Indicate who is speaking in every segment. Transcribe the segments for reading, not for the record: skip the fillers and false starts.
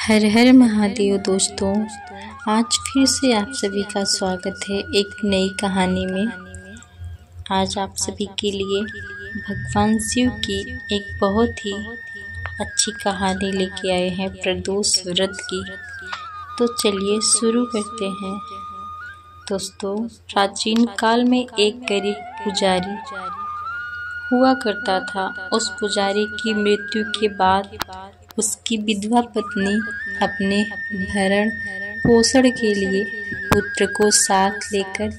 Speaker 1: हर हर महादेव दोस्तों, आज फिर से आप सभी का स्वागत है एक नई कहानी में। आज आप सभी के लिए भगवान शिव की एक बहुत ही अच्छी कहानी लेके आए हैं प्रदोष व्रत की। तो चलिए शुरू करते हैं। दोस्तों, प्राचीन काल में एक गरीब पुजारी हुआ करता था। उस पुजारी की मृत्यु के बाद उसकी विधवा पत्नी अपने भरण पोषण के लिए पुत्र को साथ लेकर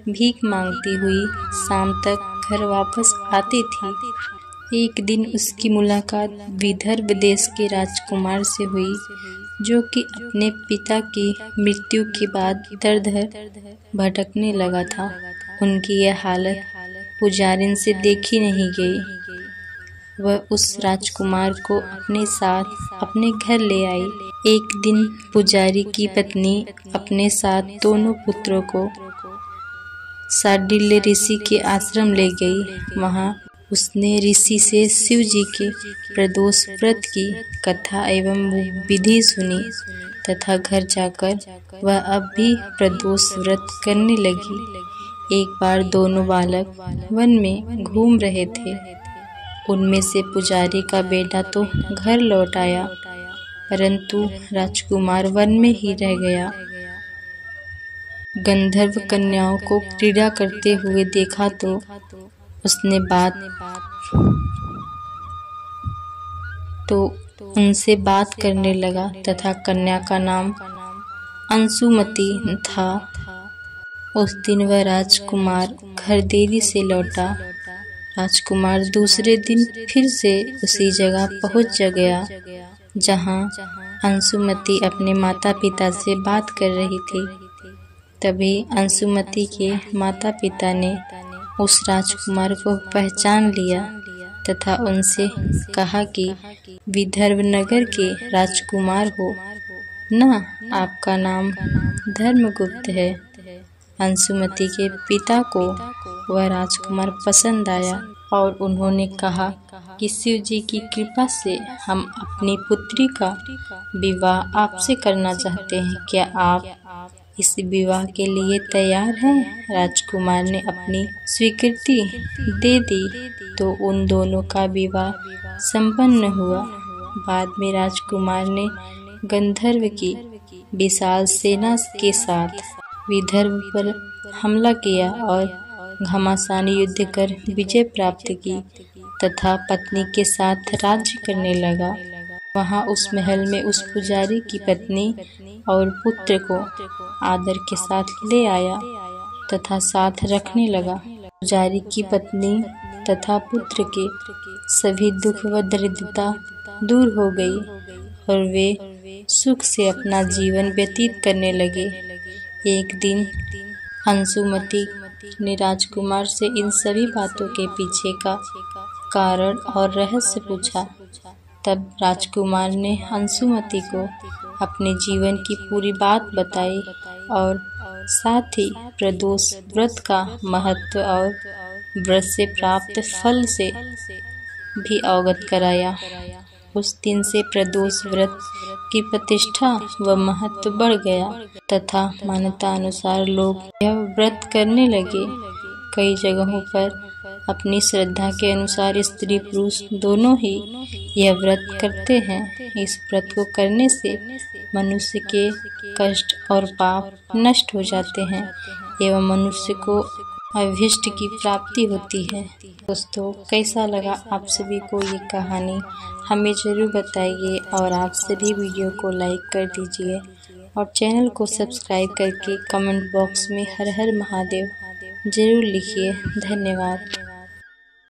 Speaker 1: भीख मांगती हुई शाम तक घर वापस आती थी। एक दिन उसकी मुलाकात विदर्भ देश के राजकुमार से हुई, जो कि अपने पिता की मृत्यु के बाद दर-दर भटकने लगा था। उनकी यह हालत पुजारिन से देखी नहीं गई। वह उस राजकुमार को अपने साथ अपने घर ले आई। एक दिन पुजारी की पत्नी अपने साथ दोनों पुत्रों को शांडिल्य ऋषि के आश्रम ले गई। वहां उसने ऋषि से शिव जी के प्रदोष व्रत की कथा एवं विधि सुनी तथा घर जाकर वह अब भी प्रदोष व्रत करने लगी। एक बार दोनों बालक वन में घूम रहे थे। उनमें से पुजारी का बेटा तो घर लौट आया, परंतु राजकुमार वन में ही रह गया। गंधर्व कन्याओं को क्रीड़ा करते हुए देखा तो उसने उनसे बात करने लगा तथा कन्या का नाम अंशुमति था। उस दिन वह राजकुमार घर देरी से लौटा। राजकुमार दूसरे दिन फिर से उसी जगह पहुंच गया जहां अंशुमति अपने माता पिता से बात कर रही थी। तभी अंशुमति के माता पिता ने उस राजकुमार को पहचान लिया तथा उनसे कहा कि विदर्भ नगर के राजकुमार हो ना, आपका नाम धर्मगुप्त है। अंशुमति के पिता को वह राजकुमार पसंद आया और उन्होंने कहा कि शिव जी की कृपा से हम अपनी पुत्री का विवाह आपसे करना चाहते हैं। क्या आप इस विवाह के लिए तैयार हैं? राजकुमार ने अपनी स्वीकृति दे दी तो उन दोनों का विवाह संपन्न हुआ। बाद में राजकुमार ने गंधर्व की विशाल सेना के साथ विदर्भ पर हमला किया और घमासान युद्ध कर विजय प्राप्त की तथा पत्नी के साथ राज्य करने लगा। वहां उस महल में उस पुजारी की पत्नी और पुत्र को आदर के साथ ले आया तथा साथ रखने लगा। पुजारी की पत्नी तथा पुत्र के सभी दुख व दरिद्रता दूर हो गई और वे सुख से अपना जीवन व्यतीत करने लगे। एक दिन अंशुमति ने राजकुमार से इन सभी बातों के पीछे का कारण और रहस्य पूछा। तब राजकुमार ने अंशुमति को अपने जीवन की पूरी बात बताई और साथ ही प्रदोष व्रत का महत्व और व्रत से प्राप्त फल से भी अवगत कराया। उस दिन से प्रदोष व्रत की प्रतिष्ठा व महत्व बढ़ गया तथा मान्यता अनुसार लोग यह व्रत करने लगे। कई जगहों पर अपनी श्रद्धा के अनुसार स्त्री पुरुष दोनों ही यह व्रत करते हैं। इस व्रत को करने से मनुष्य के कष्ट और पाप नष्ट हो जाते हैं एवं मनुष्य को अभीष्ट की प्राप्ति होती है। दोस्तों, कैसा लगा आप सभी को ये कहानी हमें जरूर बताइए और आप सभी वीडियो को लाइक कर दीजिए और चैनल को सब्सक्राइब करके कमेंट बॉक्स में हर हर महादेव जरूर लिखिए। धन्यवाद।